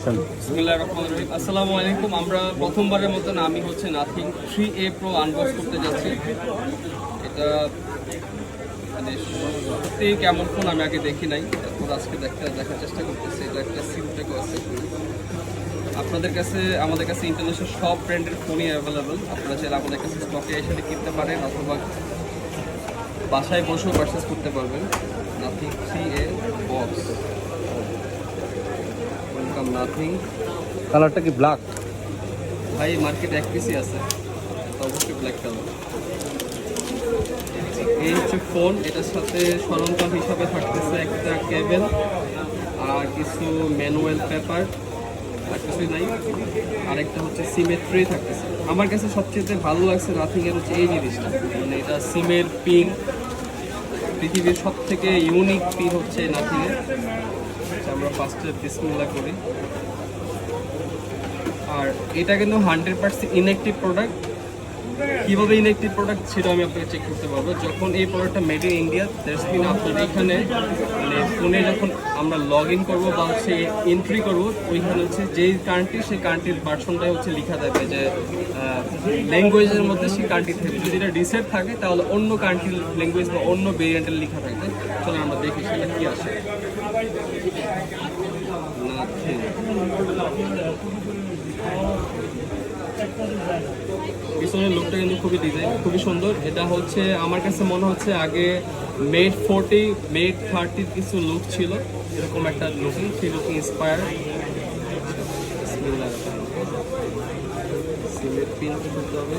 বিসমিল্লাহির রহমানির রহিম। আসসালামু আলাইকুম। আমরা প্রথমবারের মতন আমি হচ্ছে নাথিং 3A Pro আনবক্স করতে যাচ্ছি। এটা মানে সত্যি কেমন ফোন আমি আগে দেখি নাই, তারপর আজকে দেখার চেষ্টা করতেছি। এটা একটা সিমটেকও আছে। আপনাদের কাছে আমাদের কাছে ইন্টারন্যাশনাল সব ব্র্যান্ডের ফোনই অ্যাভেলেবেল। আপনারা চাইলে আমাদের কাছে স্টকে এসে কিনতে পারেন অথবা বাসায় বসেও পারচেস করতে পারবেন। Nothing 3A box, welcome nothing. কালারটা কি ব্ল্যাক? ভাই মার্কেটে এক পিসি আছে, তো অবশ্যই ব্ল্যাক কালার। এই হচ্ছে ফোন, এটার সাথে সরঞ্জাম হিসাবে থাকতেছে একটা কেবল আর কিছু ম্যানুয়াল পেপার, আর কিছুই নাই। আরেকটা হচ্ছে সিমের ট্রে থাকতেছে। আমার কাছে সবচেয়ে ভালো লাগছে নাথিংয়ের হচ্ছে এই জিনিসটা, মানে এটা সিমের পিন, পৃথিবীর সব থেকে ইউনিক পিন হচ্ছে নাথিংয়ের। আমরা ফার্স্টে বিসমিল্লাহ করি। আর এটা কিন্তু 100% ইনঅ্যাক্টিভ প্রোডাক্ট। কীভাবে ইনঅ্যাক্টিভ প্রোডাক্ট সেটা আমি আপনাকে চেক করতে পারবো। যখন এই প্রোডাক্টটা made in India, that's mean আপনার এখানে মানে ফোনে যখন আমরা লগ ইন করবো বা হচ্ছে এন্ট্রি করবো, ওইখানে হচ্ছে যেই কান্ট্রি সেই কান্ট্রির ভার্সনটাই হচ্ছে লেখা থাকবে, যে ল্যাঙ্গুয়েজের মধ্যে সেই কান্ট্রি থাকবে। যদি এটা রিসেট থাকে তাহলে অন্য কান্ট্রির ল্যাঙ্গুয়েজ বা অন্য ভেরিয়েন্টের লেখা থাকবে। চলো আমরা দেখি সেটা কী আসে। পিছনের লুকটা কিন্তু খুবই ডিজাইন খুবই সুন্দর। এটা হচ্ছে আমার কাছে মনে হচ্ছে আগে মেড 40 মেড 30 কিছু লুক ছিল, এরকম একটা লুকিং, সেই লুকিং ইন্সপায়ার। সিমের পিন খুলতে হবে।